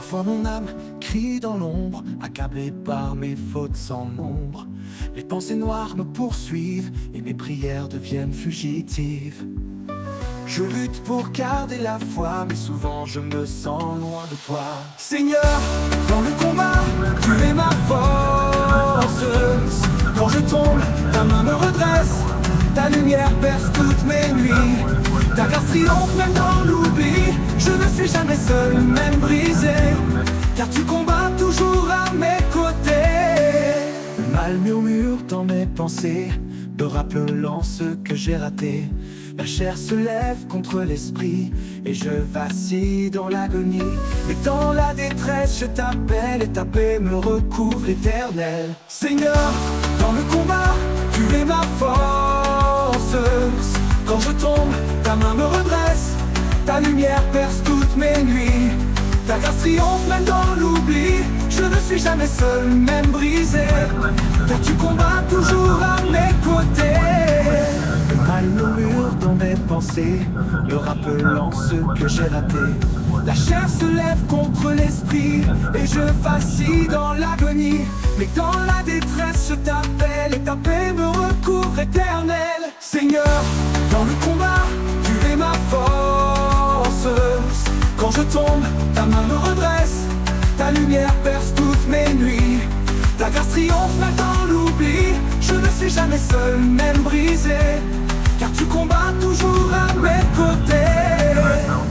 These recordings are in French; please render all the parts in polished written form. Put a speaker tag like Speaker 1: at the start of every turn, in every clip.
Speaker 1: Parfois mon âme crie dans l'ombre, accablée par mes fautes sans nombre. Les pensées noires me poursuivent et mes prières deviennent fugitives. Je lutte pour garder la foi, mais souvent je me sens loin de toi. Seigneur, dans le combat, tu es ma force. Quand je tombe, ta main me redresse, ta lumière perce toutes mes nuits. Ta grâce triomphe même dans l'oubli. Je ne suis jamais seul, même brisé, car tu combats toujours à mes côtés. Le mal murmure dans mes pensées, me rappelant ce que j'ai raté. La chair se lève contre l'esprit et je vacille dans l'agonie. Mais dans la détresse je t'appelle et ta paix me recouvre éternel. Seigneur, dans le combat, tu es ma force. Quand je tombe, ta main me redresse, ta lumière perce toutes mes nuits. Ta grâce triomphe même dans l'oubli. Je ne suis jamais seul, même brisé, car tu combats toujours à mes côtés. Le mal murmure dans mes pensées, me rappelant ce que j'ai raté. La chair se lève contre l'esprit et je vacille dans l'agonie. Mais dans la détresse je t'appelle et ta paix me recouvre éternel. Seigneur, dans le combat, tu es ma force. Quand je tombe, ta main me redresse, ta lumière perce toutes mes nuits. Ta grâce triomphe même dans l'oubli. Je ne suis jamais seul, même brisé, car tu combats toujours à mes côtés.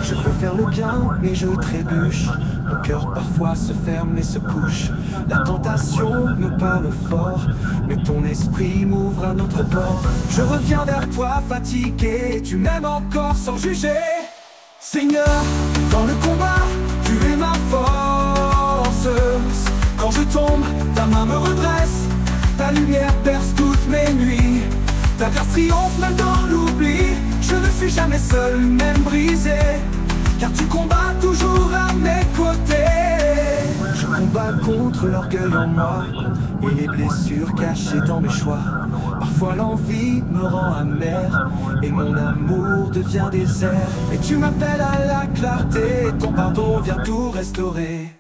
Speaker 1: Je veux faire le bien, mais je trébuche. Mon cœur parfois se ferme et se couche. La tentation me parle fort, mais ton esprit m'ouvre un autre bord. Je reviens vers toi fatigué, et tu m'aimes encore sans juger. Seigneur, dans le combat, tu es ma force. Quand je tombe, ta main me redresse, ta lumière perce toutes mes nuits. Ta grâce triomphe même dans l'oubli. Je ne suis jamais seul, même brisé, car tu combats toujours à mes côtés. Je combats contre l'orgueil en moi et les blessures cachées dans mes choix. Parfois l'envie me rend amer et mon amour devient désert. Mais tu m'appelles à la clarté et ton pardon vient tout restaurer.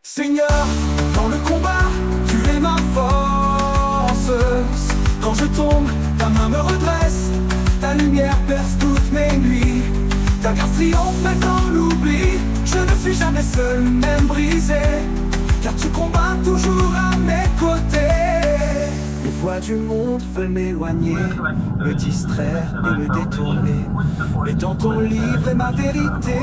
Speaker 1: Seigneur, dans le combat, tu es ma force. Quand je tombe, ta main me redresse, ta lumière perce toutes mes nuits. Ta grâce triomphe même dans l'oubli. Je ne suis jamais seul, même brisé, car tu combats toujours à mes côtés. Les voix du monde veulent m'éloigner, me distraire et me détourner. Mais dans ton livre est ma vérité,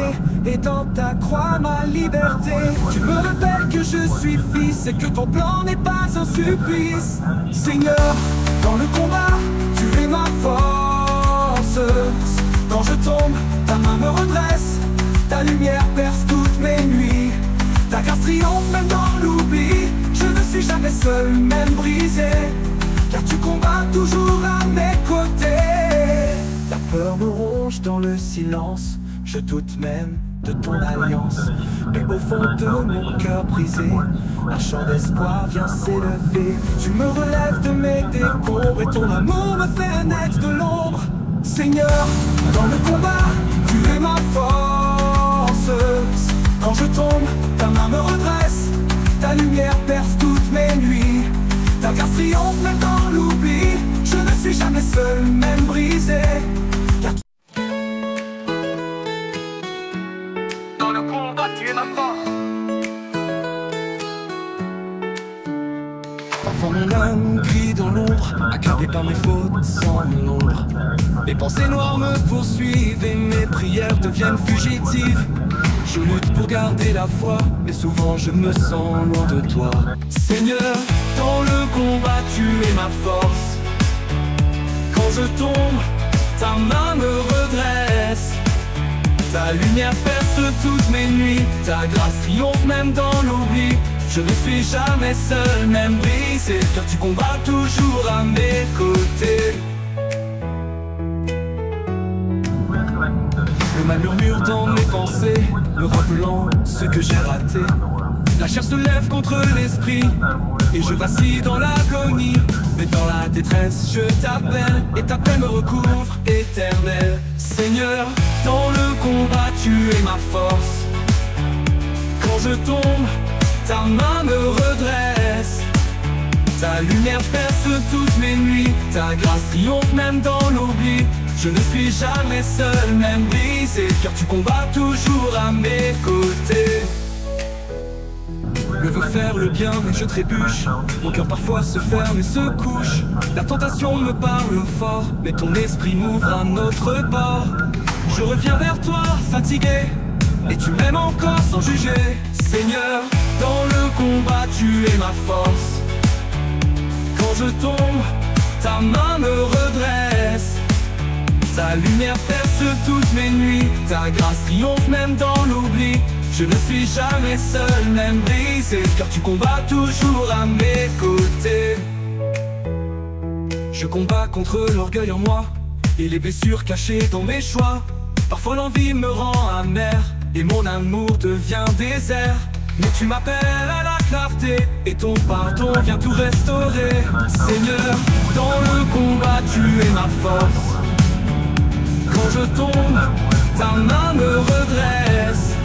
Speaker 1: et dans ta croix ma liberté. Tu me rappelles que je suis fils et que ton plan n'est pas un supplice. Seigneur, dans le combat, tu es ma force. Quand je tombe, ta main me redresse, ta lumière perce toutes mes nuits. Ta grâce triomphe même dans l'oubli. Je ne suis jamais seul, même brisé, car tu combats toujours à mes côtés. La peur me ronge dans le silence, je doute même de ton alliance. Mais au fond de mon cœur brisé, un chant d'espoir vient s'élever. Tu me relèves de mes décombres et ton amour me fait naître de l'ombre. Seigneur, dans le combat, tu es ma force. Quand je tombe, ta main me redresse, ta lumière perce toutes mes nuits. Ta grâce triomphe même dans l'oubli. Je ne suis jamais seul, même brisé, car dans le combat, tu es ma force. Parfois mon âme crie dans l'ombre, accablée par mes fautes sans nombre. Les pensées noires me poursuivent et mes prières deviennent fugitives. Je lutte pour garder la foi, mais souvent je me sens loin de toi. Seigneur, dans le combat tu es ma force. Quand je tombe, ta main me redresse, ta lumière perce toutes mes nuits. Ta grâce triomphe même dans l'oubli. Je ne suis jamais seul, même brisé, car tu combats toujours à mes côtés. Le mal murmure dans mes pensées, me rappelant ce que j'ai raté. La chair se lève contre l'esprit et je vacille dans l'agonie. Mais dans la détresse je t'appelle et ta paix me recouvre éternel. Seigneur, dans le combat tu es ma force. Quand je je tombe, ta main me redresse. Ta lumière perce toutes mes nuits, ta grâce triomphe même dans l'oubli. Je ne suis jamais seul, même brisé, car tu combats toujours à mes côtés. Je veux faire le bien mais je trébuche, mon cœur parfois se ferme et se couche. La tentation me parle fort, mais ton esprit m'ouvre un autre bord. Je reviens vers toi fatigué, et tu m'aimes encore sans juger. Seigneur, dans le combat tu es ma force. Quand je tombe, ta main me redresse. Ta lumière perce toutes mes nuits, ta grâce triomphe même dans l'oubli. Je ne suis jamais seul, même brisé, car tu combats toujours à mes côtés. Je combats contre l'orgueil en moi, et les blessures cachées dans mes choix. Parfois l'envie me rend amer, et mon amour devient désert. Mais tu m'appelles à la clarté, et ton pardon vient tout restaurer. Seigneur, dans le combat tu es ma force. Quand je tombe, ta main me redresse.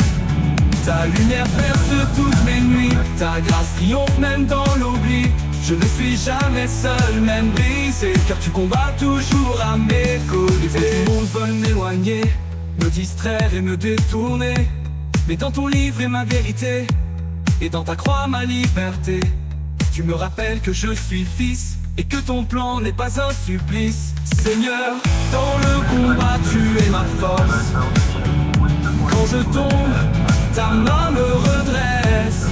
Speaker 1: Ta lumière perce toutes mes nuits, ta grâce triomphe même dans l'oubli. Je ne suis jamais seul, même brisé, car tu combats toujours à mes côtés. Les mondes veulent m'éloigner, me distraire et me détourner. Mais dans ton livre est ma vérité, et dans ta croix ma liberté. Tu me rappelles que je suis fils, et que ton plan n'est pas un supplice. Seigneur, dans le combat tu es ma force. Quand je tombe, ta main me redresse.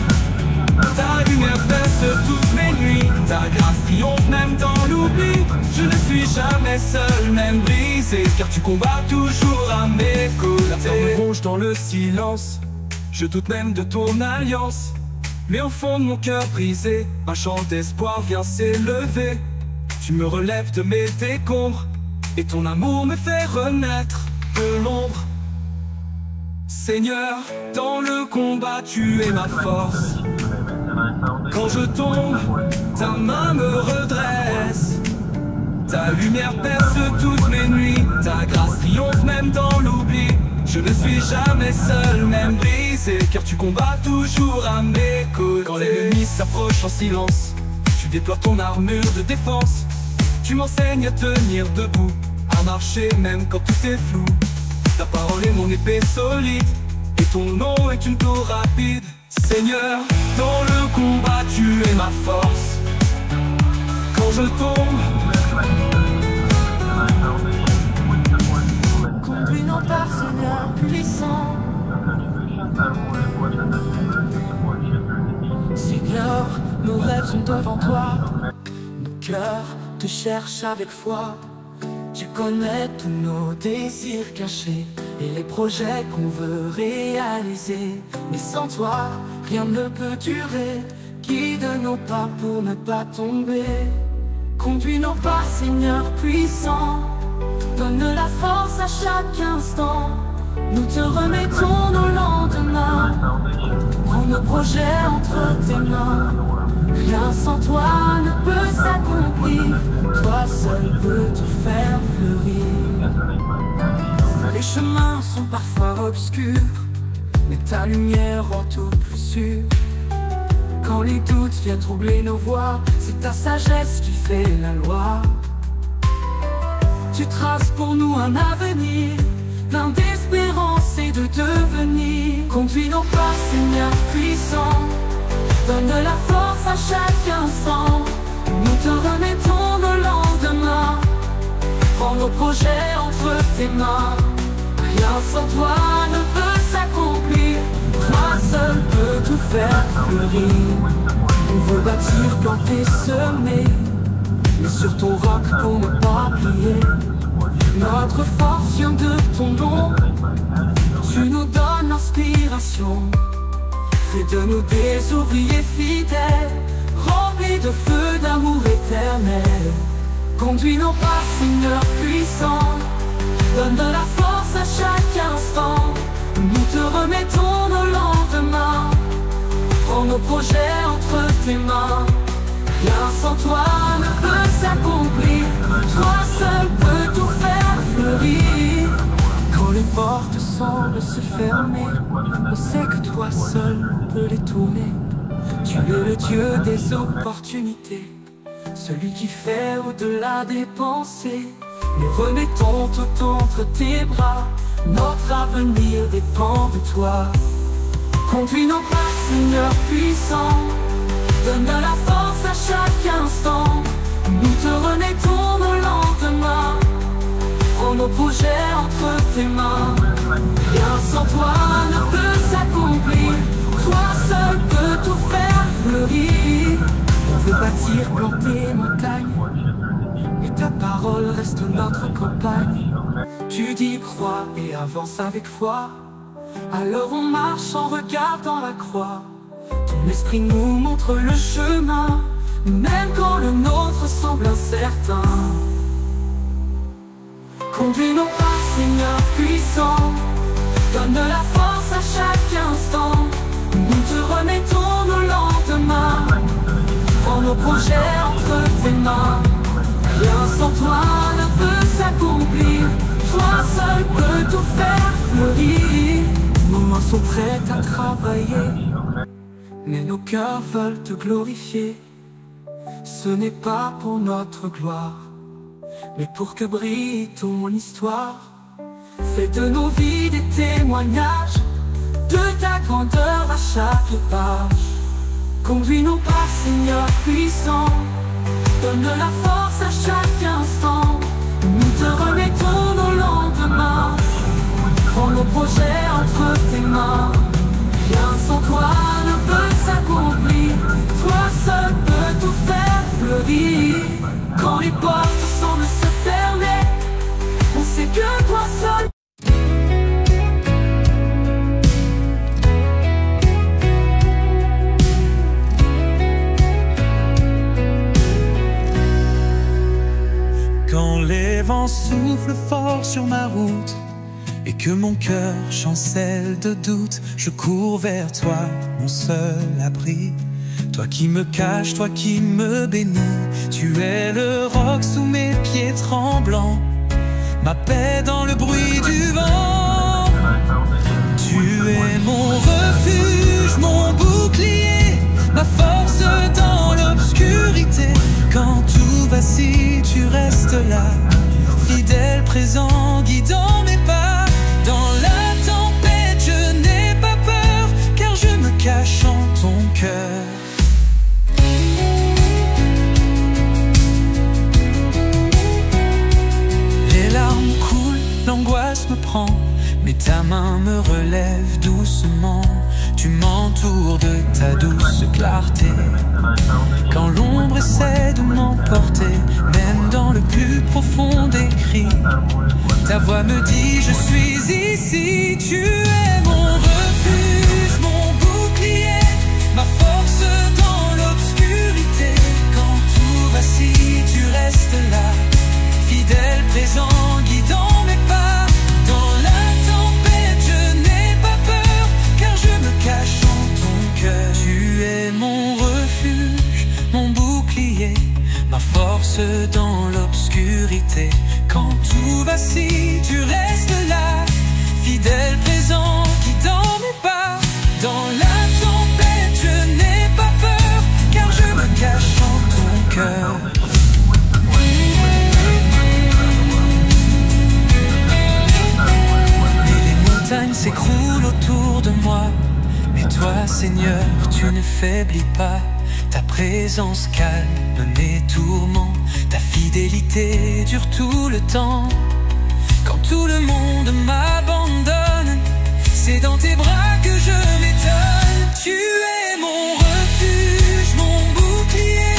Speaker 1: Ta lumière perce toutes mes nuits, ta grâce triomphe même dans l'oubli. Je ne suis jamais seul, même brisé, car tu combats toujours à mes côtés. La peur me ronge dans le silence, je doute même de ton alliance. Mais au fond de mon cœur brisé, un chant d'espoir vient s'élever. Tu me relèves de mes décombres, et ton amour me fait renaître de l'ombre. Seigneur, dans le combat tu es ma force. Quand je tombe, ta main me redresse. Ta lumière perce toutes mes nuits, ta grâce triomphe même dans l'oubli. Je ne suis jamais seul, même brisé, car tu combats toujours à mes côtés. Quand l'ennemi s'approche en silence, tu déploies ton armure de défense. Tu m'enseignes à tenir debout, à marcher même quand tout est flou. Ta parole est mon épée solide, et ton nom est une tour rapide. Seigneur, dans le combat tu es ma force. Quand je tombe,
Speaker 2: conduis-nous par Seigneur puissant. Seigneur, nos rêves sont devant toi. Nos cœurs te cherchent avec foi. Tu connais tous nos désirs cachés et les projets qu'on veut réaliser. Mais sans toi, rien ne peut durer. Guide nos pas pour ne pas tomber. Conduis nos pas, Seigneur puissant. Donne la force à chaque instant. Nous te remettons nos lendemains. Prends nos projets entre tes mains. Rien sans toi ne peut s'accomplir. Toi seul peux tout faire fleurir. Les chemins sont parfois obscurs, mais ta lumière rend tout plus sûr. Quand les doutes viennent troubler nos voies, c'est ta sagesse qui fait la loi. Tu traces pour nous un avenir, plein d'espérance et de devenir. Conduis nos pas, Seigneur puissant. Donne la force à chaque instant. Nous te remettons nos lendemains. Prends nos projets entre tes mains. Rien sans toi ne peut s'accomplir. Toi seul peux tout faire fleurir. On veut bâtir, planter, semer, mais sur ton roc pour ne pas plier. Notre force vient de ton nom. Tu nous donnes l'inspiration. Fais de nous des ouvriers fidèles, remplis de feu d'amour éternel. Conduis nos pas, Seigneur puissant. Donne de la force à chaque instant. Nous te remettons nos lendemains. Prends nos projets entre tes mains. Rien sans toi ne peut s'accomplir. Toi seul peux tout faire fleurir. Quand les portes sont semblent se fermer, on sait que toi seul peux les tourner. Tu es le Dieu des opportunités, celui qui fait au-delà des pensées. Nous remettons tout entre tes bras, notre avenir dépend de toi. Conduis nos pas, Seigneur puissant, donne de la force à chaque instant. Nous te remettons nos lendemains, prends nos projets entre tes mains. Rien sans toi ne peut s'accomplir, toi seul peux tout faire fleurir. On veut bâtir, planter montagne, et ta parole reste notre campagne. Tu dis crois et avance avec foi, alors on marche en regardant la croix. Ton esprit nous montre le chemin, même quand le nôtre semble incertain. Conduis nos pas, Seigneur puissant, donne de la force à chaque instant. Nous te remettons nos lendemains, prends nos projets entre tes mains. Rien sans toi ne peut s'accomplir, toi seul peux tout faire fleurir. Nos mains sont prêtes à travailler, mais nos cœurs veulent te glorifier. Ce n'est pas pour notre gloire, mais pour que brille ton histoire. Fais de nos vies des témoignages de ta grandeur à chaque page. Conduis nos pas, Seigneur puissant, donne de la force à chaque instant. Nous te remettons nos lendemains, prends nos projets entre tes mains. Rien sans toi ne peut s'accomplir, toi seul peux tout faire fleurir. Quand les portes semblent se fermer, on sait que toi seul.
Speaker 3: Quand les vents soufflent fort sur ma route et que mon cœur chancelle de doute, je cours vers toi, mon seul abri. Toi qui me caches, toi qui me bénis, tu es le roc sous mes pieds tremblants, ma paix dans le bruit du vent. Tu es mon refuge, mon bouclier, ma force dans l'obscurité. Quand tout vacille, tu restes là, fidèle, présent, guidant mes pas. Dans la tempête, je n'ai pas peur, car je me cache en ton cœur. Les larmes coulent, l'angoisse me prend, mais ta main me relève doucement. Tu m'entoures de ta douce clarté. Quand l'ombre essaie de m'emporter, même dans le plus profond des cris, ta voix me dit je suis ici. Tu es mon refuge, mon bouclier, ma force dans l'obscurité. Quand tout vacille, tu restes là, fidèle, présent, guidant mes pas. Dans la tempête, je n'ai pas peur, car je me cache en ton cœur. Tu es mon refuge, mon bouclier, ma force dans l'obscurité. Quand tout vacille, tu restes là, fidèle, présent, guidant mes pas. Dans la tempête, je n'ai pas peur, car je me cache en ton cœur. S'écroule autour de moi, mais toi, Seigneur, tu ne faiblis pas. Ta présence calme mes tourments, ta fidélité dure tout le temps. Quand tout le monde m'abandonne, c'est dans tes bras que je m'étonne. Tu es mon refuge, mon bouclier,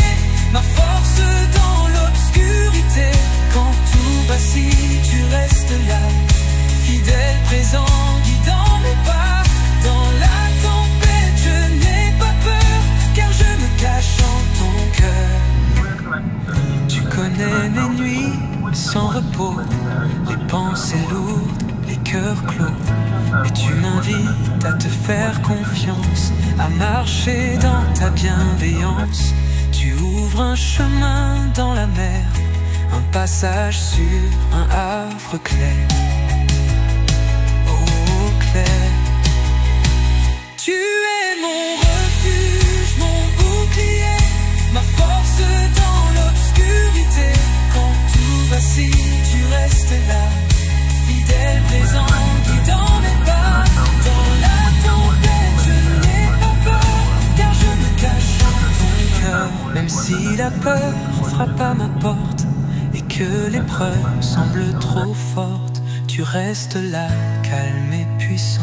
Speaker 3: ma force dans l'obscurité. Quand tout vacille, tu restes là, fidèle, présent, guidant mes pas. Dans la tempête, je n'ai pas peur, car je me cache en ton cœur. Tu connais mes nuits sans repos, les pensées lourdes, les cœurs clos. Mais tu m'invites à te faire confiance, à marcher dans ta bienveillance. Tu ouvres un chemin dans la mer, un passage sur un havre clair. peur frappe à ma porte et que l'épreuve semble trop forte, tu restes là, calme et puissant.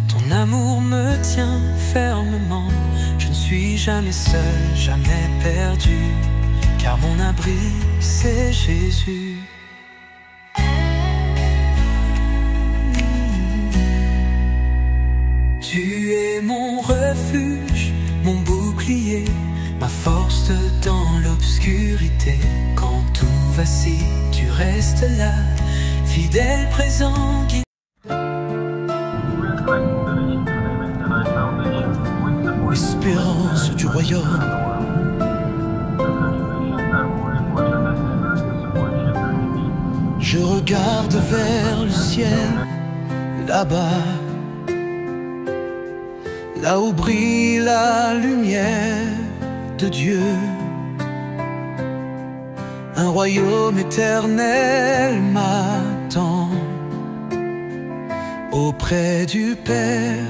Speaker 3: Ton amour me tient fermement. Je ne suis jamais seul, jamais perdu, car mon abri c'est Jésus. Tu es mon refuge, mon bouclier, ma force dans l'obscurité. Quand tout vacille, tu restes là, fidèle, présent.
Speaker 1: Espérance du royaume, je regarde vers le ciel, là-bas, là où brille la lumière de Dieu. Un royaume éternel m'attend auprès du Père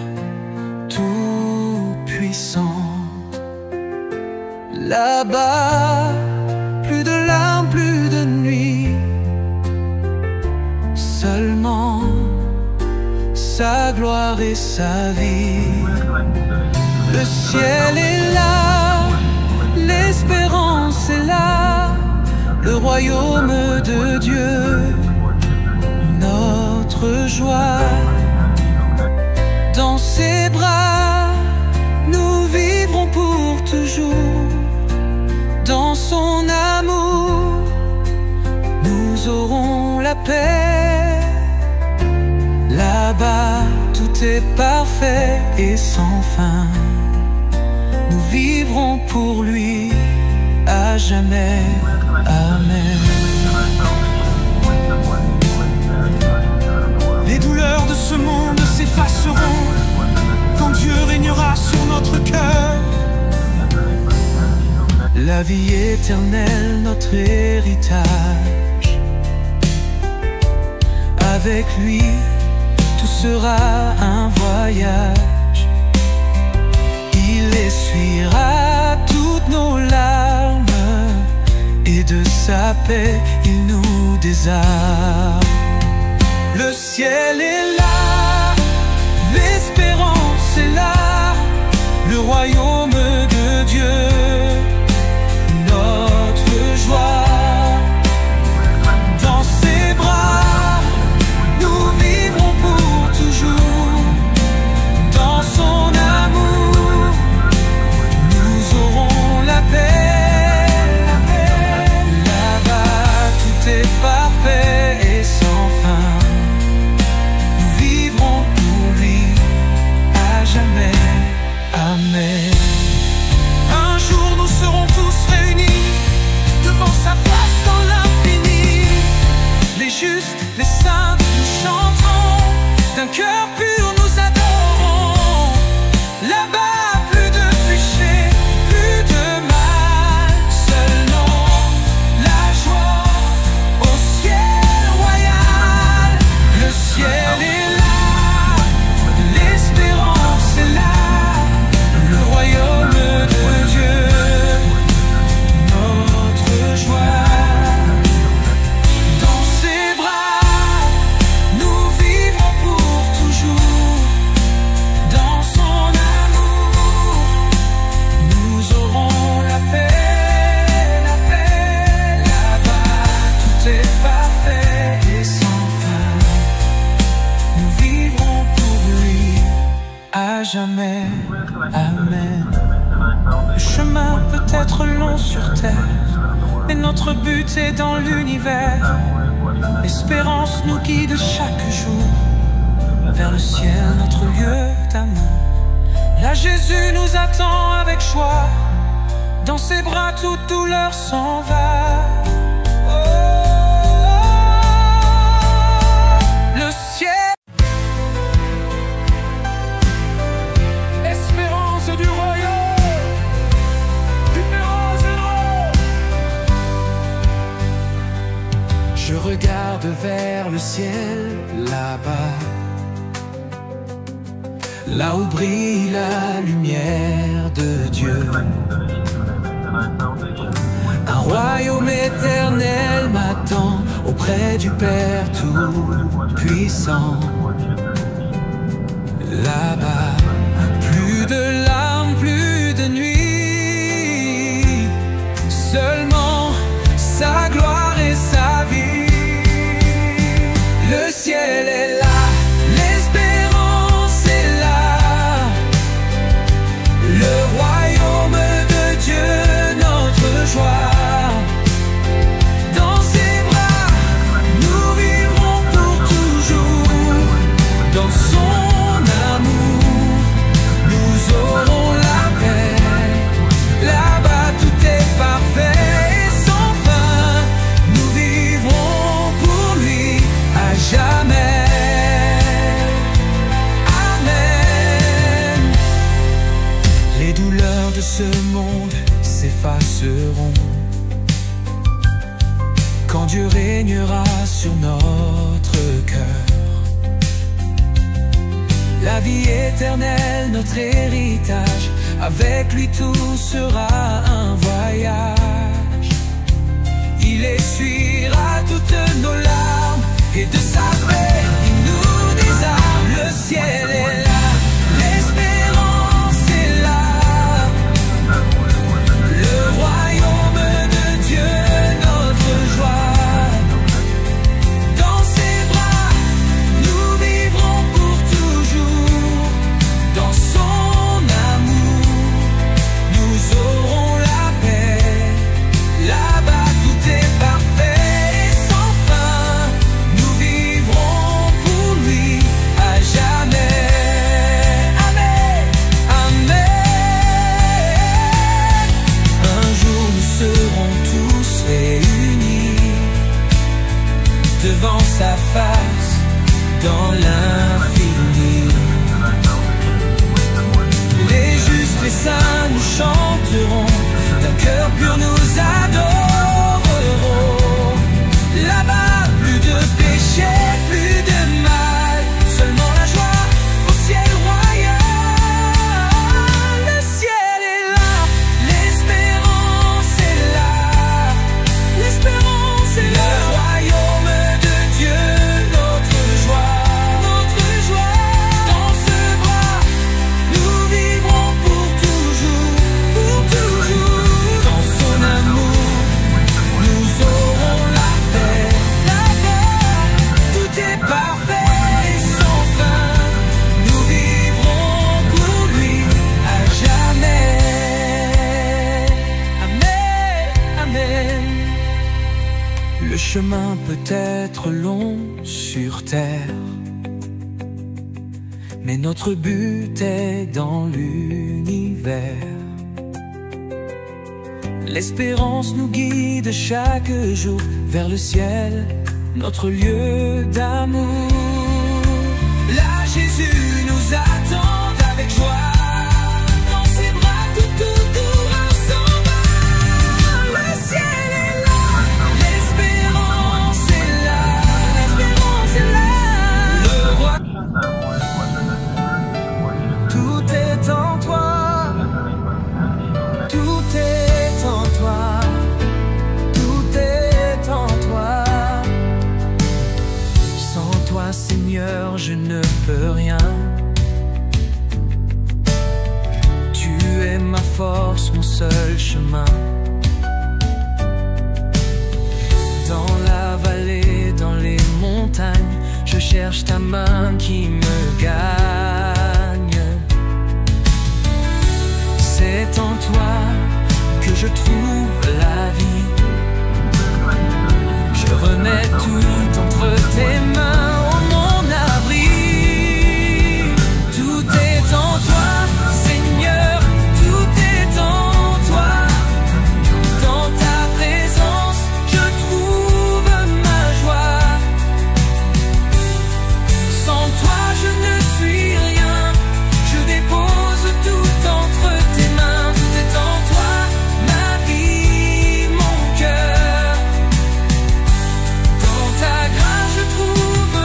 Speaker 1: Tout-Puissant. Là-bas, plus de larmes, plus de nuit, seulement sa gloire et sa vie. Le ciel est là, l'espérance est là, le royaume de Dieu, notre joie. Dans ses bras, nous vivrons pour toujours. Dans son amour, nous aurons la paix. Là-bas, tout est parfait et sans fin. Nous vivrons pour lui à jamais. Amen. Les douleurs de ce monde s'effaceront quand Dieu régnera sur notre cœur. La vie éternelle, notre héritage. Avec lui, tout sera un voyage. Il essuiera toutes nos larmes et de sa paix, il nous désarme. Le ciel est là, l'espérance est là, le royaume de Dieu, notre joie. Dans ses bras, nous vivrons pour toujours. Dans son amour, nous aurons la paix. Là-bas, tout est parfait et sans fin. Nous vivrons pour lui à jamais. Amen. Un jour nous serons tous réunis devant sa face dans l'infini. Les justes, les saints, nous chanterons. D'un cœur pur nous adorons. Là-bas, plus de péché, plus de mal. Seul nom, la joie au ciel royal. Le ciel est là, l'espérance est là, le royaume de Dieu, notre joie. Dans ses bras, nous vivrons pour toujours. Dans son amour, nous aurons la paix, la paix. Là-bas, tout est parfait et sans fin. Nous vivrons pour lui à jamais. Amen. Le chemin peut être long sur terre, mais notre but est dans l'univers. L'espérance nous guide chaque jour vers le ciel, notre lieu d'amour. Là Jésus nous attend avec joie. Dans ses bras toute douleur s'en va. Le ciel, espérance du royaume, numéro 0. Je regarde vers le ciel, là-bas, là où brille la lumière de Dieu. Un
Speaker 3: royaume éternel m'attend auprès du Père Tout-Puissant. Là-bas, plus de larmes, plus de nuit, seulement sa gloire et sa vie. Le ciel est là, l'espérance est là, le royaume de Dieu, notre joie. Dans ses bras, nous vivrons pour toujours. Dans son amour, nous aurons la paix. Là-bas, tout est parfait et sans fin. Nous vivrons pour lui à jamais. Amen. Les douleurs de ce monde s'effaceront quand Dieu régnera sur notre cœur. La vie éternelle, notre héritage, avec lui tout sera un voyage. Il essuiera toutes nos larmes et de sa paix il nous désarme. Le ciel est là, l'espérance est là, le royaume de Dieu, notre joie. Dans ses bras, nous vivrons pour toujours. Dans son amour, nous aurons la paix. Là-bas, tout est parfait et sans fin. Nous vivrons pour lui à jamais. Amen, amen. Un jour, nous serons tous réunis devant sa face dans l'infini. Les justes, les saints, nous chanterons, d'un cœur pur nous adorerons. Là-bas, plus de péché, plus de mal, seulement la joie au ciel royal. Le ciel est là, l'espérance est là, l'espérance est là. Le royaume de Dieu, notre joie, notre joie. Dans ce bras, nous vivrons pour toujours, pour toujours. Dans son amour, nous aurons la paix, la paix. Tout est parfait et sans fin. Nous vivrons pour lui à jamais. Amen, amen. Le chemin peut être long sur terre, mais notre but est dans l'univers. L'espérance nous guide chaque jour vers le ciel, notre lieu d'amour. Là, Jésus nous attend avec joie. Dans ses bras, tout s'en va. Le ciel est là, l'espérance est là, l'espérance est là. Le roi, tout est en toi, tout est en toi, tout est en toi. Sans toi, Seigneur, je ne peux rien. Tu es ma force, mon seul chemin. Dans la vallée, dans les montagnes, je cherche ta main qui me gagne. C'est en toi que je trouve la vie. Je remets tout entre tes mains, oh mon abri. Tout est en toi, Seigneur, tout est en toi. Dans ta présence, je trouve ma joie. Sans toi, je ne suis rien. Je dépose tout entre tes mains. Tout est en toi, ma vie, mon cœur. Dans ta grâce, je trouve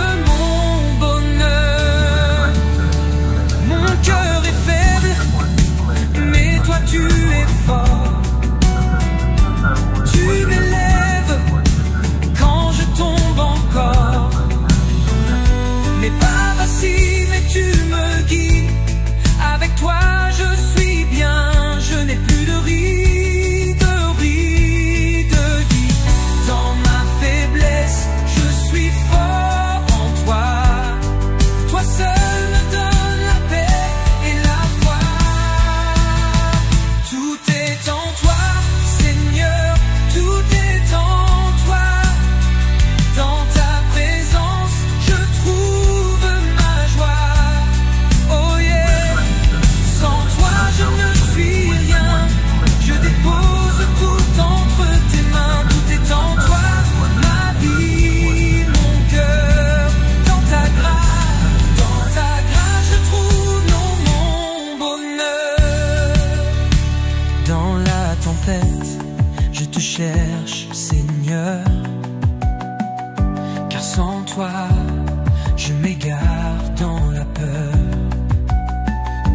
Speaker 3: m'égare dans la peur.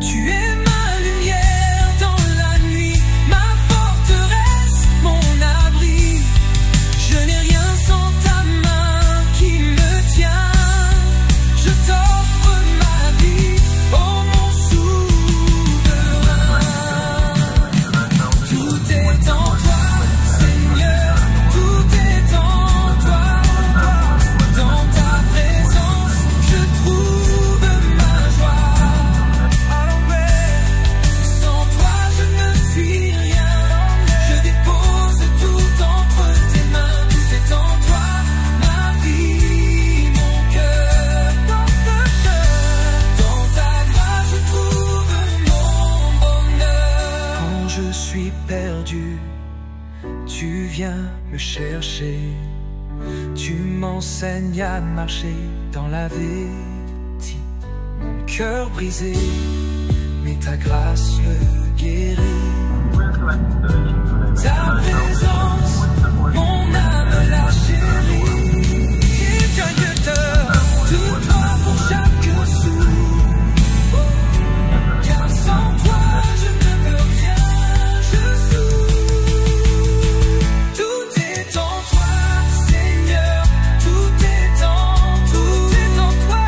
Speaker 3: Tu es ma lumière dans la nuit, ma forteresse, mon abri. Je n'ai rien sans ta main qui me tient. Je t'offre ma vie, oh mon souverain. Tout est en toi, Seigneur, tout est en toi. Dans ta présence, je trouve ma joie. Sans toi, je ne suis rien. Je dépose tout entre tes mains. Tout est en toi, ma vie, mon cœur. Dans ta grâce, je trouve mon bonheur. Quand je suis perdu, tu viens me chercher. Tu m'enseignes à marcher dans la vérité. Mon cœur brisé, mais ta grâce me guérit. Ta présence, mon âme la chérie. Écueilleur, tout droit pour chaque sou. Car sans toi, je ne peux rien, je souffre. Tout est en toi, Seigneur, tout est en toi.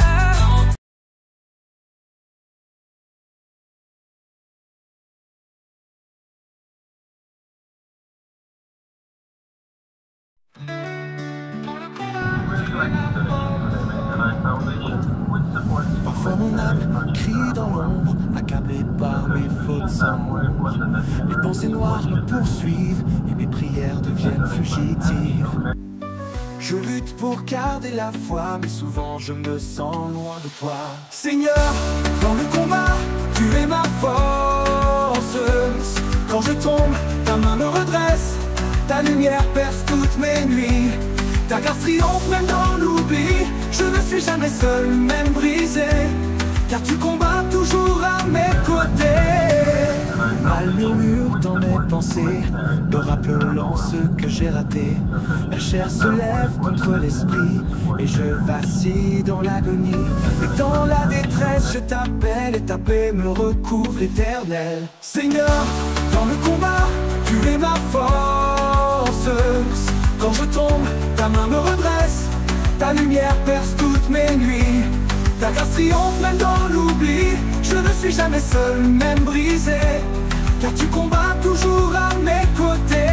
Speaker 1: Parfois mon âme crie dans l'ombre, accablée par mes fautes sans nombre. Les pensées noires me poursuivent et mes prières deviennent fugitives. Je lutte pour garder la foi, mais souvent je me sens loin de toi. Seigneur, dans le combat, tu es ma force. Quand je tombe, ta main me redresse. Ta lumière perce toutes mes nuits. Ta grâce triomphe même dans l'oubli. Je ne suis jamais seul, même brisé, car tu combats toujours à mes côtés. Mal murmure dans mes pensées, me rappelant ce que j'ai raté. La chair se lève contre l'esprit, et je vacille dans l'agonie. Et dans la détresse, je t'appelle, et ta paix me recouvre éternel. Seigneur, dans le combat, tu es ma force. Quand je tombe, ta main me redresse. Ta lumière perce toutes mes nuits. Ta grâce triomphe même dans l'oubli. Je ne suis jamais seul, même brisé, car tu combats toujours à mes côtés.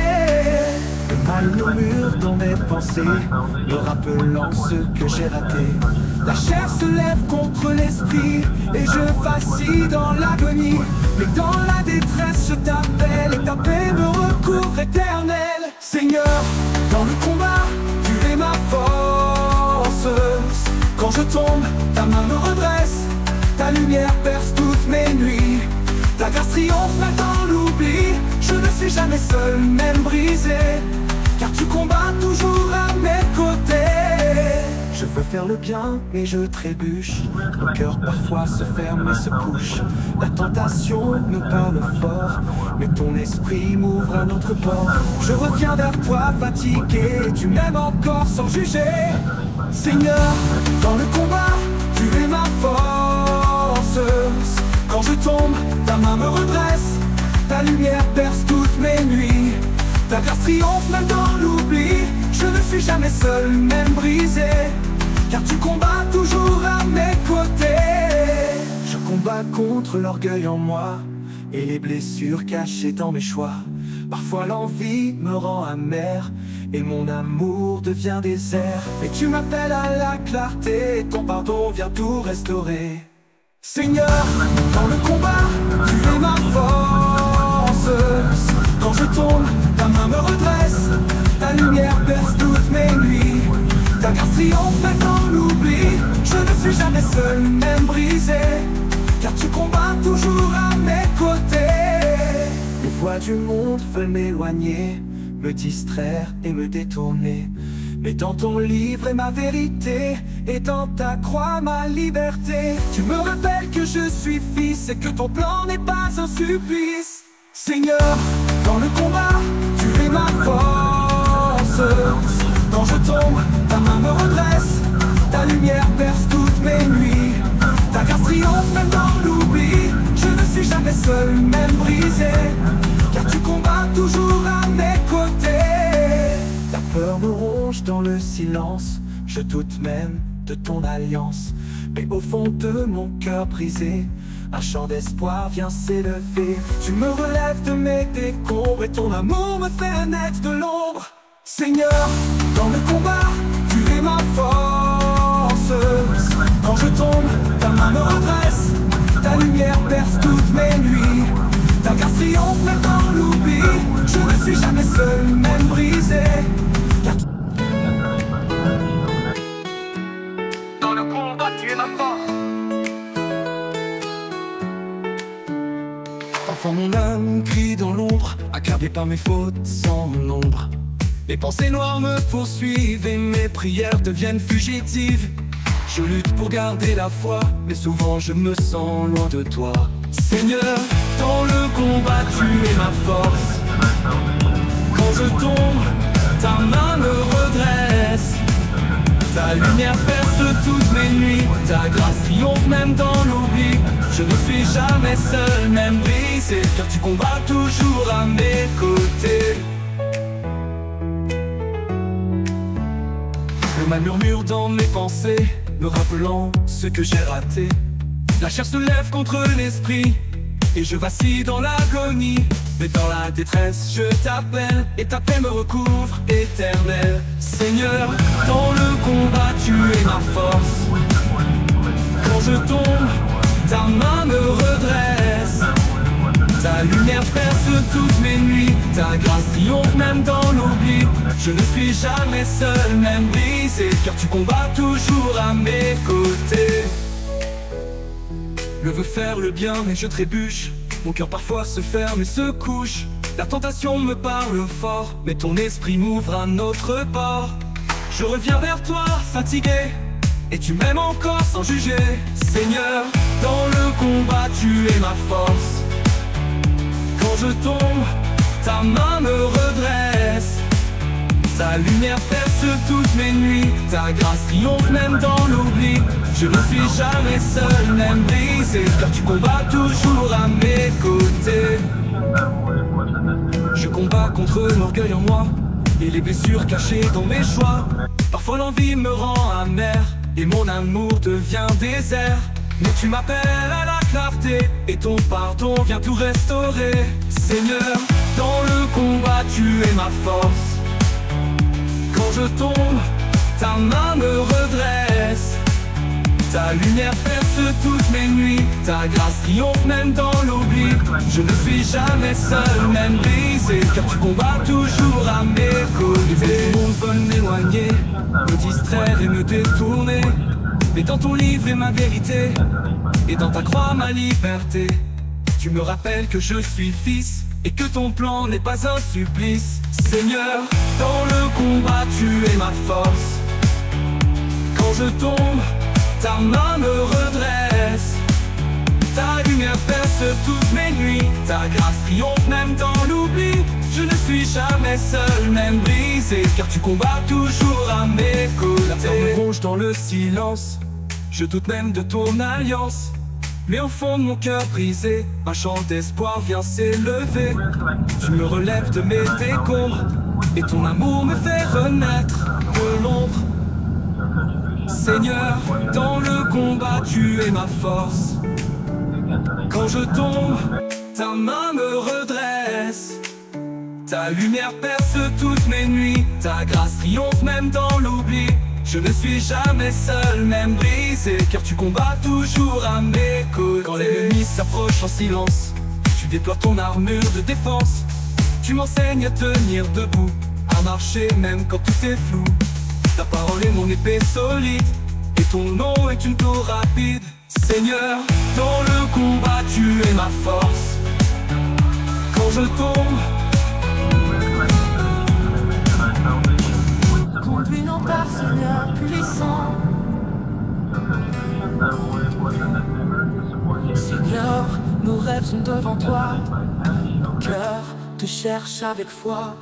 Speaker 1: Le mal murmure dans mes pensées, me rappelant ce que j'ai raté. La chair se lève contre l'esprit, et je vacille dans l'agonie. Mais dans la détresse, je t'appelle, et ta paix me recouvre éternel. Seigneur, dans le combat, tu es ma force. Quand je tombe, ta main me redresse. Ta lumière perce toutes mes nuits. Ta grâce triomphe même dans l'oubli. Je ne suis jamais seul, même brisé, car tu combats toujours à mes côtés. Je veux faire le bien, mais je trébuche. Mon cœur parfois se ferme et se couche. La tentation me parle fort, mais ton esprit m'ouvre un autre port. Je reviens vers toi fatigué, et tu m'aimes encore sans juger. Seigneur, dans le combat, tu es ma force. Quand je tombe, ta main me redresse. Ta lumière perce toutes mes nuits. Ta grâce triomphe même dans l'oubli. Je ne suis jamais seul, même brisé, car tu combats toujours à mes côtés. Je combats contre l'orgueil en moi et les blessures cachées dans mes choix. Parfois l'envie me rend amer et mon amour devient désert. Mais tu m'appelles à la clarté, ton pardon vient tout restaurer. Seigneur, dans le combat, tu es ma force. Quand je tombe, ta main me redresse. Ta lumière perce toutes mes nuits. Ta grâce triomphe même dans l'oubli. Je ne suis jamais seul, même brisé, car tu combats toujours à mes côtés. Les voix du monde veulent m'éloigner, me distraire et me détourner. Mais dans ton livre est ma vérité, et dans ta croix ma liberté. Tu me rappelles que je suis fils et que ton plan n'est pas un supplice. Seigneur, dans le combat, tu es ma force. Quand je tombe, ta main me redresse. Ta lumière perce toutes toutes mes nuits. Ta grâce triomphe même dans l'oubli. Je ne suis jamais seul, même brisé, car tu combats toujours à mes côtés. La peur me ronge dans le silence, je doute même de ton alliance. Mais au fond de mon cœur brisé, un chant d'espoir vient s'élever. Tu me relèves de mes décombres et ton amour me fait naître de l'ombre. Seigneur, dans le combat, tu es ma force. Quand je tombe, ta main me redresse. Ta lumière perce toutes mes nuits. Ta grâce triomphe même dans l'oubli. Je ne suis jamais seul, même brisé, car dans le combat, tu es ma force. Parfois mon âme crie dans l'ombre, accablée par mes fautes sans nombre. Les pensées noires me poursuivent et mes prières deviennent fugitives. Je lutte pour garder la foi, mais souvent je me sens loin de toi. Seigneur, dans le combat tu es ma force. Quand je tombe, ta main me redresse. Ta lumière perce toutes mes nuits. Ta grâce triomphe même dans l'oubli. Je ne suis jamais seul, même brisé, car tu combats toujours à mes côtés. Le mal murmure dans mes pensées, me rappelant ce que j'ai raté. La chair se lève contre l'esprit et je vacille dans l'agonie. Mais dans la détresse je t'appelle et ta paix me recouvre éternel. Seigneur, dans le combat tu es ma force. Quand je tombe, ta main me redresse. Ta lumière perce toutes mes nuits. Ta grâce triomphe même dans l'oubli. Je ne suis jamais seul, même brisé, car tu combats toujours à mes côtés. Je veux faire le bien mais je trébuche. Mon cœur parfois se ferme et se couche. La tentation me parle fort, mais ton esprit m'ouvre un autre port. Je reviens vers toi fatigué, et tu m'aimes encore sans juger. Seigneur, dans le combat tu es ma force. Quand je tombe, ta main me redresse. Ta lumière perce toutes mes nuits. Ta grâce triomphe même dans l'oubli. Je ne suis jamais seul, même brisé, car tu combats toujours à mes côtés. Je combats contre l'orgueil en moi et les blessures cachées dans mes choix. Parfois l'envie me rend amer et mon amour devient désert. Mais tu m'appelles à la clarté et ton pardon vient tout restaurer. Seigneur, dans le combat tu es ma force. Quand je tombe, ta main me redresse. Ta lumière perce toutes mes nuits. Ta grâce triomphe même dans l'oubli. Je ne suis jamais seul, même brisé, car tu combats toujours à mes côtés. Les monde veulent m'éloigner, me distraire et me détourner. Mais dans ton livre est ma vérité, et dans ta croix ma liberté. Tu me rappelles que je suis fils, et que ton plan n'est pas un supplice. Seigneur, dans le combat tu es ma force. Quand je tombe, ta main me redresse. Ta lumière perce toutes mes nuits. Ta grâce triomphe même dans l'oubli. Je ne suis jamais seul, même brisé, car tu combats toujours à mes côtés. La peur me ronge dans le silence, je doute même de ton alliance. Mais au fond de mon cœur brisé, un chant d'espoir vient s'élever. Tu me relèves de mes décombres, et ton amour me fait renaître de l'ombre. Seigneur, dans le combat tu es ma force. Quand je tombe, ta main me redresse. Ta lumière perce toutes mes nuits. Ta grâce triomphe même dans l'oubli. Je ne suis jamais seul, même brisé, car tu combats toujours à mes côtés. Quand l'ennemi s'approche en silence, tu déploies ton armure de défense. Tu m'enseignes à tenir debout, à marcher même quand tout est flou. Ta parole est mon épée solide, et ton nom est une tour rapide. Seigneur, dans le combat tu es ma force. Quand je tombe,
Speaker 2: conduis-nous par Seigneur puissant. Seigneur, nos rêves sont devant toi. Mon cœur te cherche avec foi.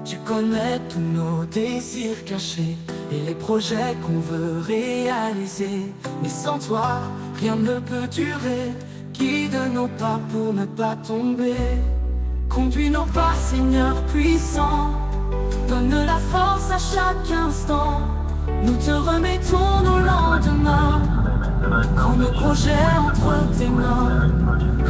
Speaker 2: Tu connais tous nos désirs cachés et les projets qu'on veut réaliser. Mais sans toi, rien ne peut durer. Guide nos pas pour ne pas tomber. Conduis nos pas, Seigneur puissant. Donne la force à chaque instant. Nous te remettons nos lendemains. Quand nos projets entre tes mains.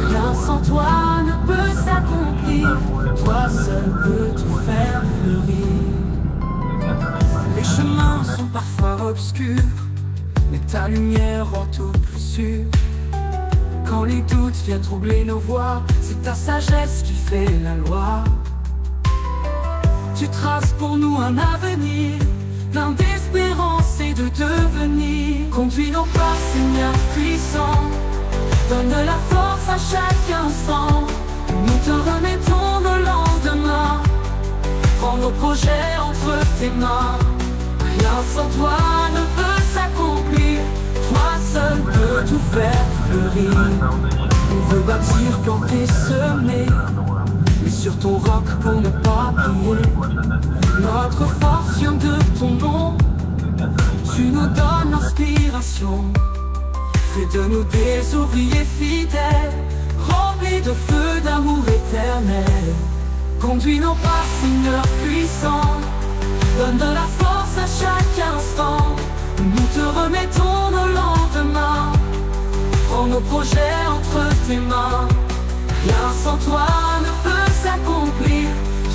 Speaker 2: Rien sans toi ne peut s'accomplir. Toi seul peux tout faire fleurir. Les chemins sont parfois obscurs, mais ta lumière rend tout plus sûr. Quand les doutes viennent troubler nos voies, c'est ta sagesse qui fait la loi. Tu traces pour nous un avenir, plein d'espérance et de devenir. Conduis nos pas, Seigneur puissant. Donne la force à chaque instant. Nous te remettons nos lendemains. Prends nos projets entre tes mains. Rien sans toi ne peut s'accomplir. Toi seul peux tout faire fleurir. On veut bâtir, planter, semer, mais sur ton roc pour ne pas plier. Notre force vient de ton nom. Tu nous donnes l'inspiration. Fais de nous des ouvriers fidèles, remplis de feu, d'amour éternel. Conduis nos pas, Seigneur puissant. Donne de la force à chaque instant. Nous te remettons nos lendemains. Prends nos projets entre tes mains. Rien sans toi ne peut s'accomplir.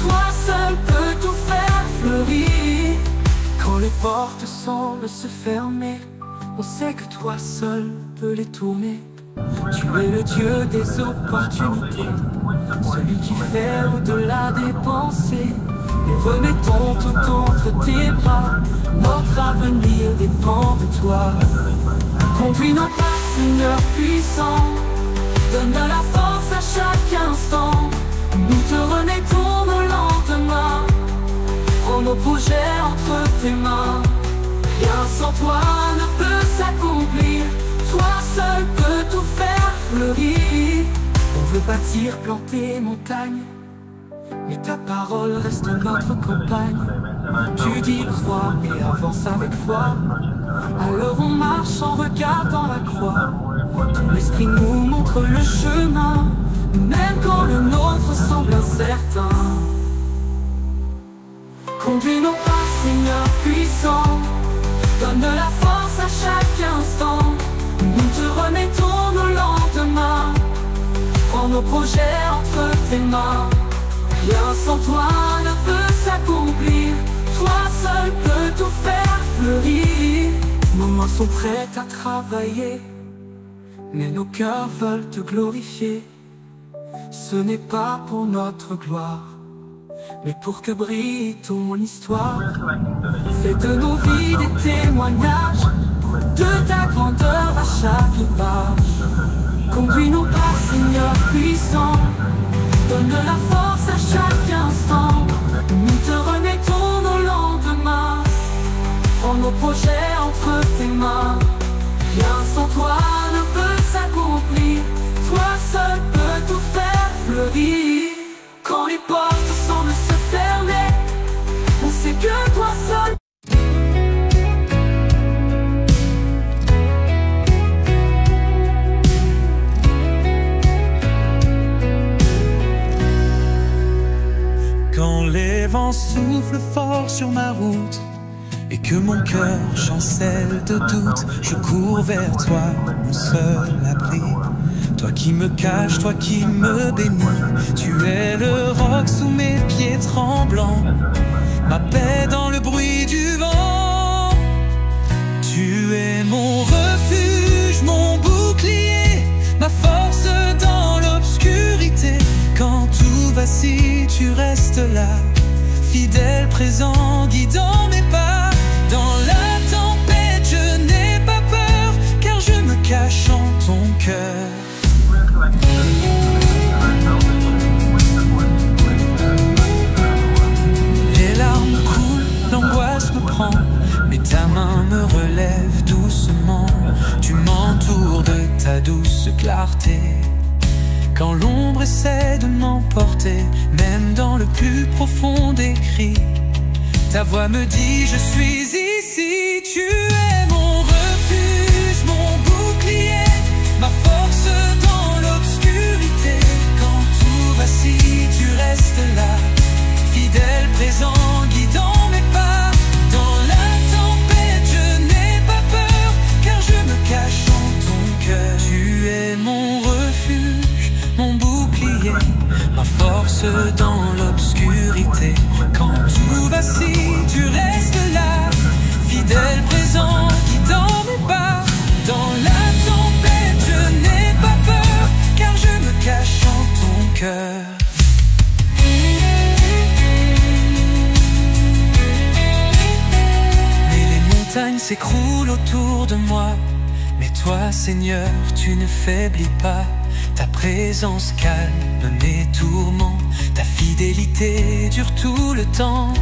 Speaker 2: Toi seul peux tout faire fleurir. Quand les portes semblent se fermer, on sait que toi seul peux les tourner. Tu es le Dieu des opportunités, celui qui fait au-delà des pensées. Nous remettons tout entre tes bras. Notre avenir dépend de toi. Conduis nos pas, Seigneur puissant. Donne de la force à chaque instant. Nous te remettons nos lendemains. Prends nos projets entre tes mains. Rien sans toi ne peut s'accomplir. Toi seul peux tout faire fleurir. On veut bâtir, planter montagne, mais ta parole reste notre compagne. Tu dis crois et avance avec foi. Alors on marche en regardant la croix. Ton esprit nous montre le chemin, même quand le nôtre semble incertain. Conduis nos pas, Seigneur puissant. Donne de la force à chaque instant. Nous te remettons nos lendemains. Prends nos projets entre tes mains. Rien sans toi ne peut s'accomplir. Toi seul peux tout faire fleurir. Nos mains sont prêtes à travailler, mais nos cœurs veulent te glorifier. Ce n'est pas pour notre gloire, mais pour que brille ton histoire. Fais de nos vies des témoignages de ta grandeur à chaque page. Conduis nos pas, Seigneur puissant. Donne de la force à chaque instant. Nous te remettons nos lendemains. Prends nos projets entre tes mains. Rien sans toi ne peut s'accomplir. Toi seul peux tout faire fleurir. Quand les portes semblent se fermer, on sait que toi seul.
Speaker 3: Quand les vents soufflent fort sur ma route et que mon cœur chancelle de doute, je cours vers toi, mon seul abri. Toi qui me caches, toi qui me bénis, tu es le roc sous mes pieds tremblants, ma paix dans le bruit du vent. Tu es mon refuge, mon bouclier, ma force dans l'obscurité. Quand tout vacille, tu restes là, fidèle, présent, guidant mes pas. Dans la tempête, je n'ai pas peur, car je me cache en ton cœur. Les larmes coulent, l'angoisse me prend, mais ta main me relève doucement. Tu m'entoures de ta douce clarté. Quand l'ombre essaie de m'emporter, même dans le plus profond des cris, ta voix me dit je suis ici. ici. Tu es mon refuge, mon bouclier, ma force dans l'obscurité. Quand tout vacille, tu restes là, fidèle, présent, guidant mes pas. Dans la tempête, je n'ai pas peur, car je me cache en ton cœur. Tu es mon refuge, mon bouclier, ma force dans l'obscurité. Quand tout vacille, tu restes là, fidèle, présent, guidant mes pas. Dans la tempête, je n'ai pas peur, car je me cache en ton cœur. Mais les montagnes s'écroulent autour de moi, mais toi, Seigneur, tu ne faiblis pas. Ta présence calme mes tourments, ta fidélité dure tout le temps.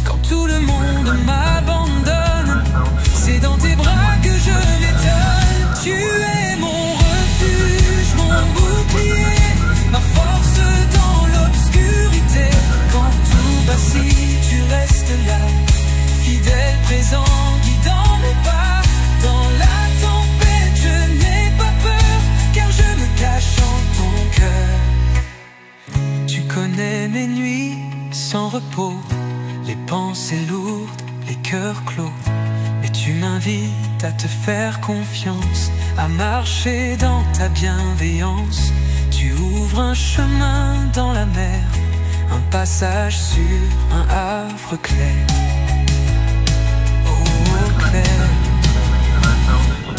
Speaker 3: Quand tout le monde m'abandonne, c'est dans tes bras que je m'étonne. Tu es mon refuge, mon bouclier, ma force dans l'obscurité. Quand tout vacille, tu restes là, fidèle, présent, guidant mes pas. Dans la tempête, je n'ai pas peur, car je me cache en ton cœur. Tu connais mes nuits sans repos, les pensées lourdes, les cœurs clos. Mais tu m'invites à te faire confiance, à marcher dans ta bienveillance. Tu ouvres un chemin dans la mer, un passage sur un havre clair. Oh, clair.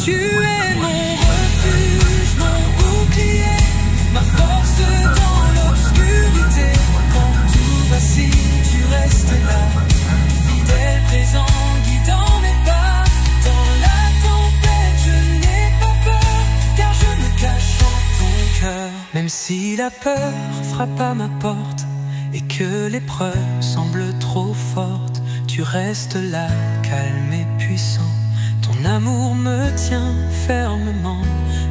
Speaker 3: Tu es mon refuge, mon bouclier, ma force dans l'obscurité. Quand tout vacille, tu restes là, fidèle, présent, guidant mes pas. Dans la tempête, je n'ai pas peur, car je me cache en ton cœur. Même si la peur frappe à ma porte et que l'épreuve semble trop forte, tu restes là, calme et puissant. Ton amour me tient fermement.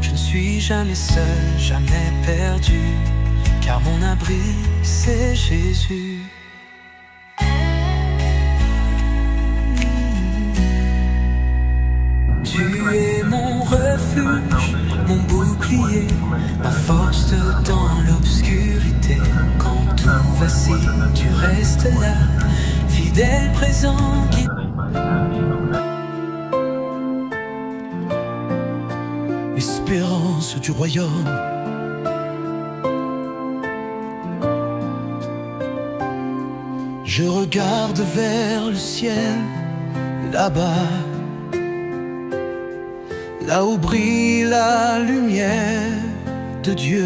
Speaker 3: Je ne suis jamais seul, jamais perdu, car mon abri c'est Jésus. Tu es mon refuge, mon bouclier, ma force dans l'obscurité. Quand tout vacille, tu restes là, fidèle, présent, guide.
Speaker 1: Espérance du royaume, je regarde vers le ciel, là-bas, là où brille la lumière de Dieu.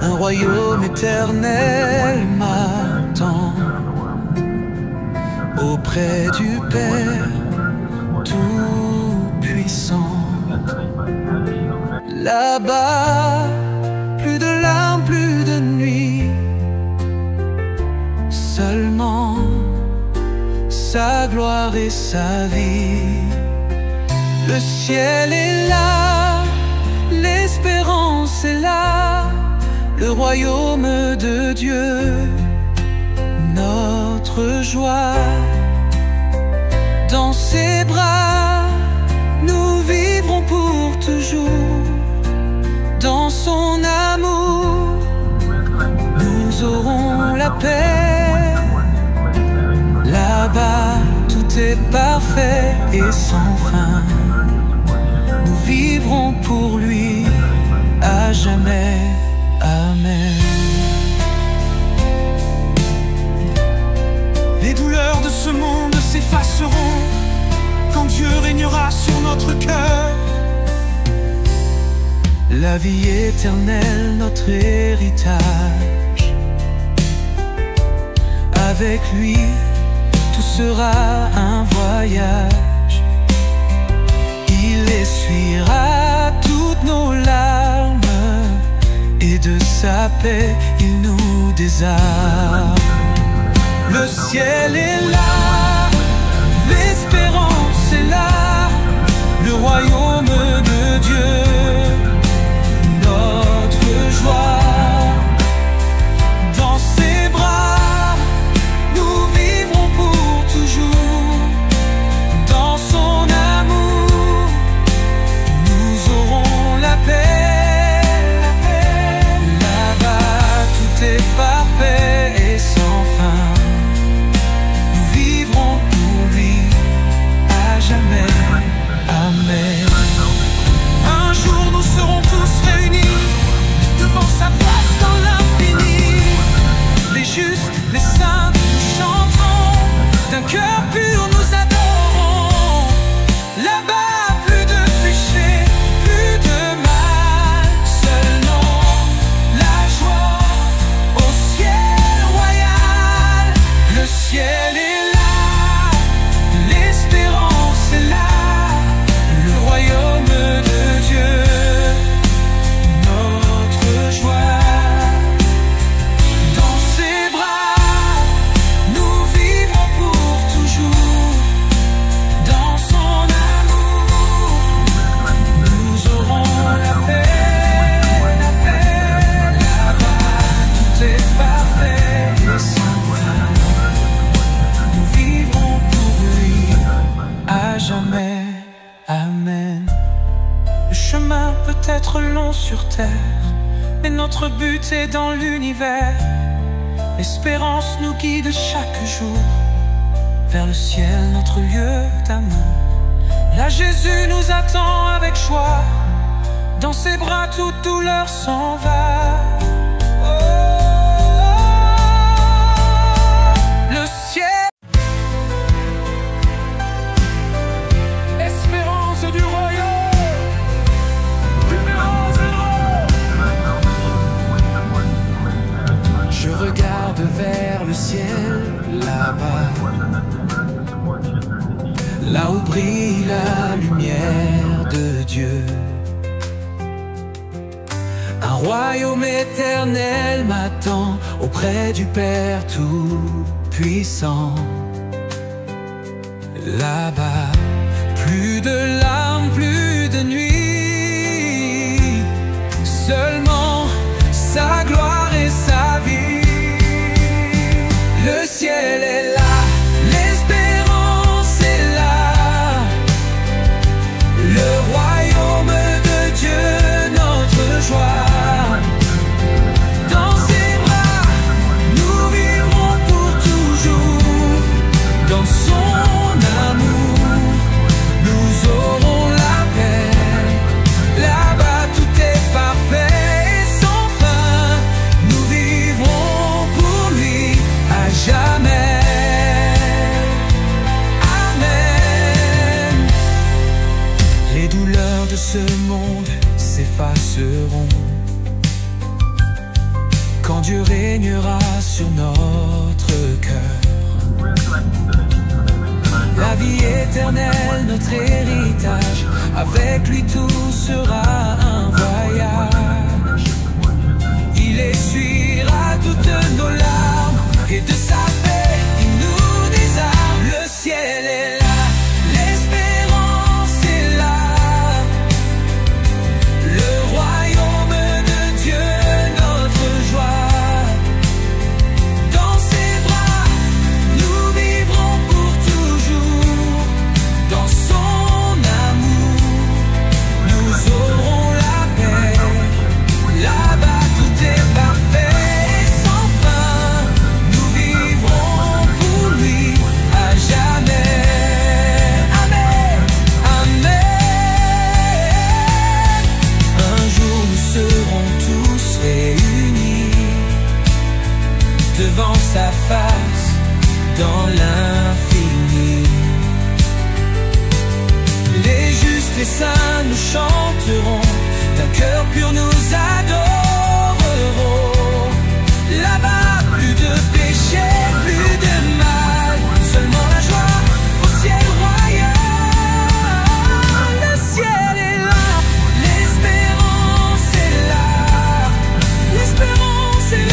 Speaker 1: Un royaume éternel m'attend auprès du Père tout-puissant. Là-bas, plus de larmes, plus de nuit, seulement sa gloire et sa vie. Le ciel est là, l'espérance est là, le royaume de Dieu, notre joie. Dans ses bras, nous vivrons pour toujours. Dans son amour, nous aurons la paix. Là-bas, tout est parfait et sans fin. Nous vivrons pour lui à jamais. Amen.
Speaker 4: Les douleurs de ce monde s'effaceront quand Dieu régnera sur notre cœur.
Speaker 1: La vie éternelle, notre héritage. Avec lui, tout sera un voyage. Il essuiera toutes nos larmes et de sa paix, il nous désarme. Le ciel est là, l'espérance est là, le royaume de Dieu, notre joie. Dans ses bras, nous vivrons pour toujours.
Speaker 3: Amen. Le chemin peut être long sur terre, mais notre but est dans l'univers. L'espérance nous guide chaque jour vers le ciel, notre lieu d'amour. Là Jésus nous attend avec joie, dans ses bras toute douleur s'en va. Le ciel, espérance du royaume, numéro 0. Je regarde vers le ciel, là-bas, là où brille la lumière de Dieu. Un royaume éternel m'attend auprès du Père Tout-Puissant. Là-bas, plus de larmes, plus de nuit, seulement sa gloire et sa vie. Le ciel est là, l'espérance est là, le royaume de Dieu, notre joie. Ce monde s'effaceront quand Dieu régnera sur notre cœur. La vie éternelle, notre héritage, avec lui tout sera un voyage. Il essuiera toutes nos larmes et de sa paix il nous désarme. Le ciel est là. Devant sa face dans l'infini, les justes et saints nous chanteront, d'un cœur pur nous adorerons. Là-bas, plus de péché, plus de mal, seulement la joie au ciel royal. Le ciel est là, l'espérance est là, l'espérance est là.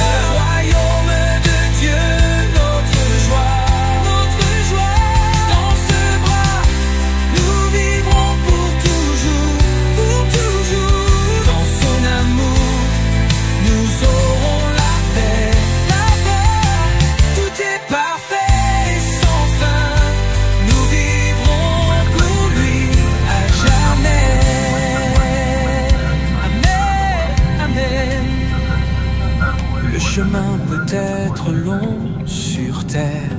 Speaker 3: Le chemin peut être long sur terre,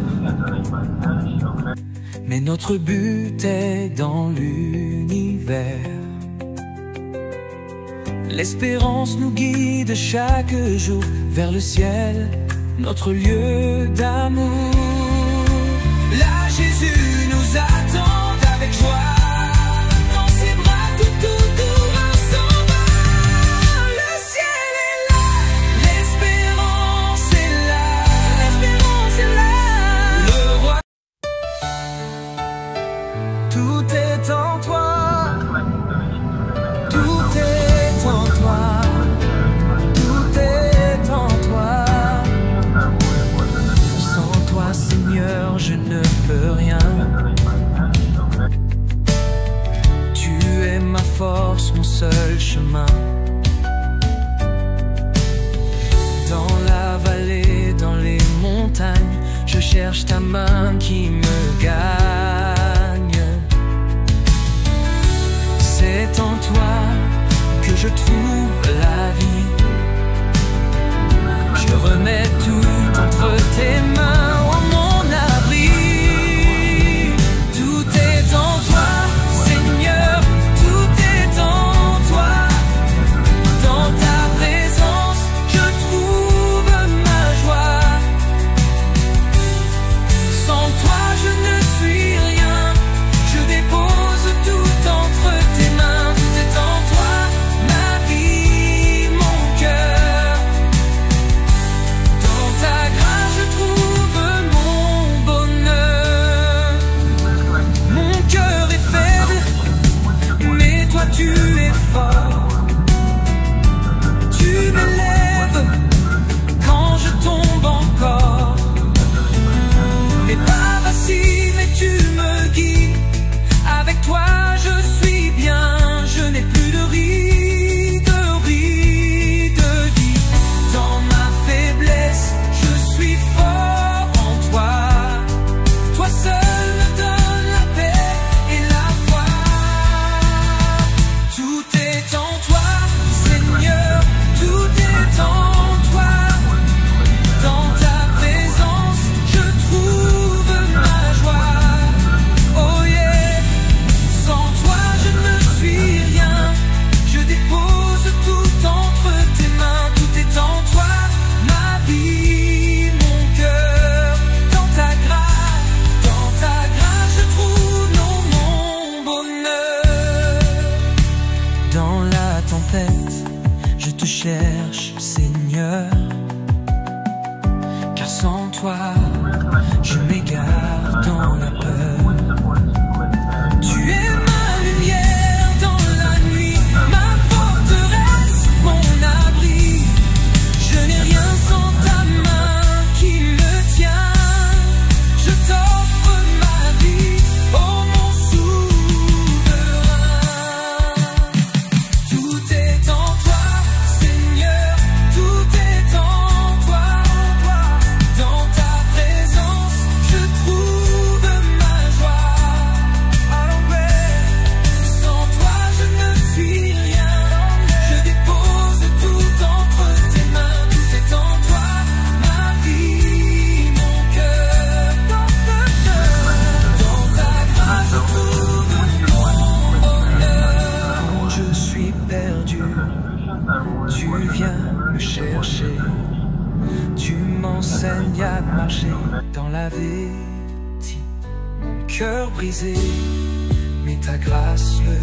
Speaker 3: mais notre but est dans l'univers. L'espérance nous guide chaque jour vers le ciel, notre lieu d'amour. Là Jésus nous attend avec joie. Tout est en toi, tout est en toi, tout est en toi. Sans toi, Seigneur, je ne peux rien. Tu es ma force, mon seul chemin. Dans la vallée, dans les montagnes, je cherche ta main qui me gagne. je trouve la vie. Je remets tout entre tes mains, oh mon abri. Tout est en toi, Seigneur, tout est en toi. Dans ta présence, je trouve ma joie. Sans toi, je ne suis rien. Je dépose tout entre tes mains. Tout est en toi, ma vie, mon cœur. Dans ta grâce, je trouve mon bonheur. Mon cœur est faible, mais toi tu es fort. Tu m'élèves quand je tombe encore. Mais pas facile, mais tu me guides. Avec toi je suis bien, je n'ai plus de rides, de vie. Dans ma faiblesse, je suis fort en toi. Toi seul me donne la paix et la foi. Tout est en toi, Seigneur, tout est en toi. Dans ta présence, je trouve ma joie. Oh yeah, sans toi je ne suis rien. Je dépose tout entre tes mains. Tout est en toi, ma vie, mon cœur. Dans ta grâce, je trouve mon bonheur. Dans la tempête, je te cherche, Seigneur. Car sans toi, je m'égare dans la peur. Tu es ma lumière dans la nuit, ma forteresse, mon abri. Je n'ai rien sans ta main qui me tient. Je t'offre ma vie, oh mon souverain. Tout est en toi, Seigneur, tout est en toi. Dans ta présence, je trouve ma joie. Sans toi, je ne suis rien. Je dépose tout entre tes mains. Tout est en toi, ma vie, mon cœur. Dans ta grâce, je trouve mon bonheur. Je suis perdu, tu viens me chercher. Tu m'enseignes à marcher dans la vie. Mon cœur brisé, mais ta grâce le